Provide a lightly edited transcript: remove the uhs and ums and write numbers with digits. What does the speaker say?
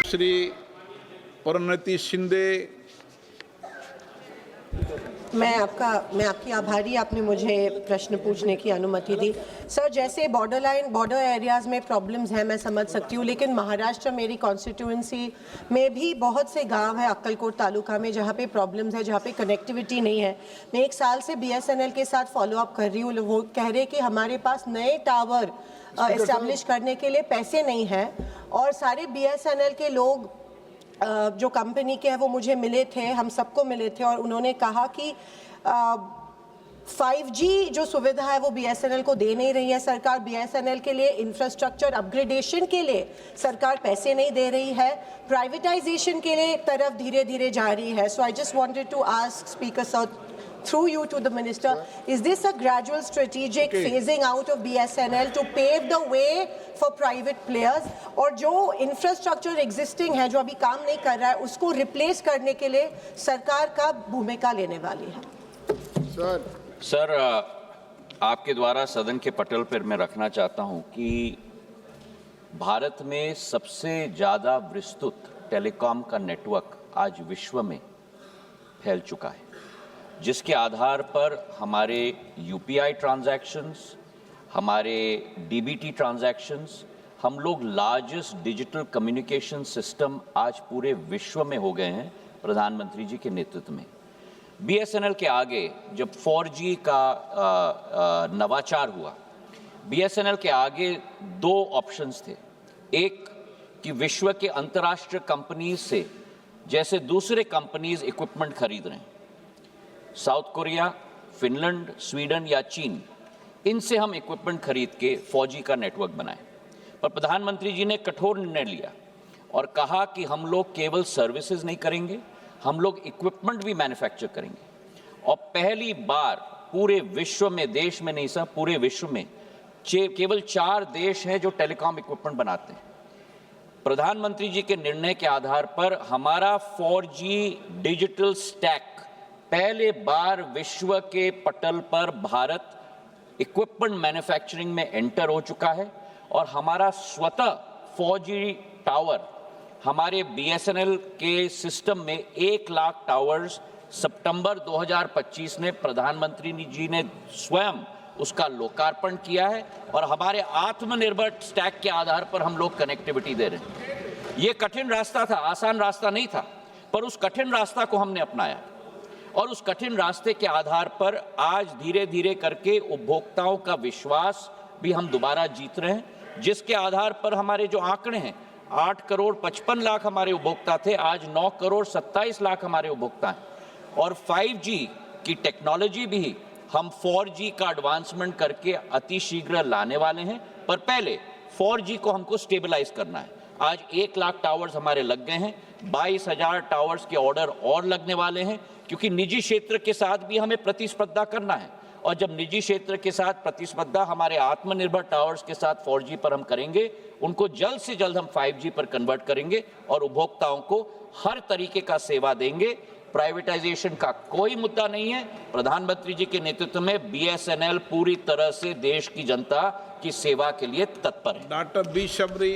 श्री परिणति शिंदे। मैं आपकी आभारी, आपने मुझे प्रश्न पूछने की अनुमति दी। सर, जैसे बॉर्डर एरियाज़ में प्रॉब्लम्स हैं, मैं समझ सकती हूँ, लेकिन महाराष्ट्र मेरी कॉन्स्टिट्यूंसी में भी बहुत से गांव है, अक्कलकोट तालुका में, जहाँ पे प्रॉब्लम्स है, जहाँ पे कनेक्टिविटी नहीं है। मैं 1 साल से BSNL के साथ फॉलोअप कर रही हूँ। वो कह रहे कि हमारे पास नए टावर इस्टेब्लिश करने के लिए पैसे नहीं हैं, और सारे BSNL के लोग जो कंपनी के हैं वो मुझे मिले थे, हम सबको मिले थे, और उन्होंने कहा कि 5G जो सुविधा है वो BSNL को दे नहीं रही है सरकार। BSNL के लिए इंफ्रास्ट्रक्चर अपग्रेडेशन के लिए सरकार पैसे नहीं दे रही है, प्राइवेटाइजेशन के लिए तरफ धीरे धीरे जा रही है। So I just wanted to ask speaker sir, through you to the minister, is this a gradual strategic phasing out of BSNL to pave the way for private players, और जो इंफ्रास्ट्रक्चर एग्जिस्टिंग है जो अभी काम नहीं कर रहा है उसको रिप्लेस करने के लिए सरकार का भूमिका लेने वाली है? सर, आपके द्वारा सदन के पटल पर मैं रखना चाहता हूं कि भारत में सबसे ज़्यादा विस्तृत टेलीकॉम का नेटवर्क आज विश्व में फैल चुका है, जिसके आधार पर हमारे UPI ट्रांजैक्शंस, हमारे DBT ट्रांजैक्शंस, हम लोग लार्जेस्ट डिजिटल कम्युनिकेशन सिस्टम आज पूरे विश्व में हो गए हैं प्रधानमंत्री जी के नेतृत्व में। BSNL के आगे जब 4G का नवाचार हुआ, BSNL के आगे 2 ऑप्शंस थे। एक कि विश्व के अंतर्राष्ट्रीय कंपनीज से जैसे दूसरे कंपनीज इक्विपमेंट खरीद रहे हैं, साउथ कोरिया, फिनलैंड, स्वीडन या चीन, इनसे हम इक्विपमेंट खरीद के 4G का नेटवर्क बनाएं। पर प्रधानमंत्री जी ने कठोर निर्णय लिया और कहा कि हम लोग केवल सर्विसेज नहीं करेंगे, हम लोग इक्विपमेंट भी मैन्युफैक्चर करेंगे। और पहली बार पूरे विश्व में, देश में नहीं सर, पूरे विश्व में केवल 4 देश हैं जो टेलीकॉम इक्विपमेंट बनाते हैं। प्रधानमंत्री जी के निर्णय के आधार पर हमारा 4G डिजिटल स्टैक पहले बार विश्व के पटल पर भारत इक्विपमेंट मैन्युफैक्चरिंग में एंटर हो चुका है, और हमारा स्वतः 4G टावर हमारे BSNL के सिस्टम में 1 लाख टावर्स सितंबर 2025 में प्रधानमंत्री जी ने स्वयं उसका लोकार्पण किया है, और हमारे आत्मनिर्भर स्टैक के आधार पर हम लोग कनेक्टिविटी दे रहे हैं। ये कठिन रास्ता था, आसान रास्ता नहीं था, पर उस कठिन रास्ता को हमने अपनाया, और उस कठिन रास्ते के आधार पर आज धीरे धीरे करके उपभोक्ताओं का विश्वास भी हम दोबारा जीत रहे हैं, जिसके आधार पर हमारे जो आंकड़े हैं, 8 करोड़ 55 लाख हमारे उपभोक्ता थे, आज 9 करोड़ 27 लाख हमारे उपभोक्ता हैं। और 5G की टेक्नोलॉजी भी हम 4G का एडवांसमेंट करके अति शीघ्र लाने वाले हैं, पर पहले 4G को हमको स्टेबलाइज करना है। आज 1 लाख टावर्स हमारे लग गए हैं, 22,000 टावर्स के ऑर्डर और लगने वाले हैं, क्योंकि निजी क्षेत्र के साथ भी हमें प्रतिस्पर्धा करना है, और जब निजी क्षेत्र के साथ प्रतिस्पर्धा हमारे आत्मनिर्भर टावर्स के साथ 4G पर हम करेंगे, उनको जल्द से जल्द हम 5G पर कन्वर्ट करेंगे और उपभोक्ताओं को हर तरीके का सेवा देंगे। प्राइवेटाइजेशन का कोई मुद्दा नहीं है। प्रधानमंत्री जी के नेतृत्व में BSNL पूरी तरह से देश की जनता की सेवा के लिए तत्पर है। Doctor B Shabari.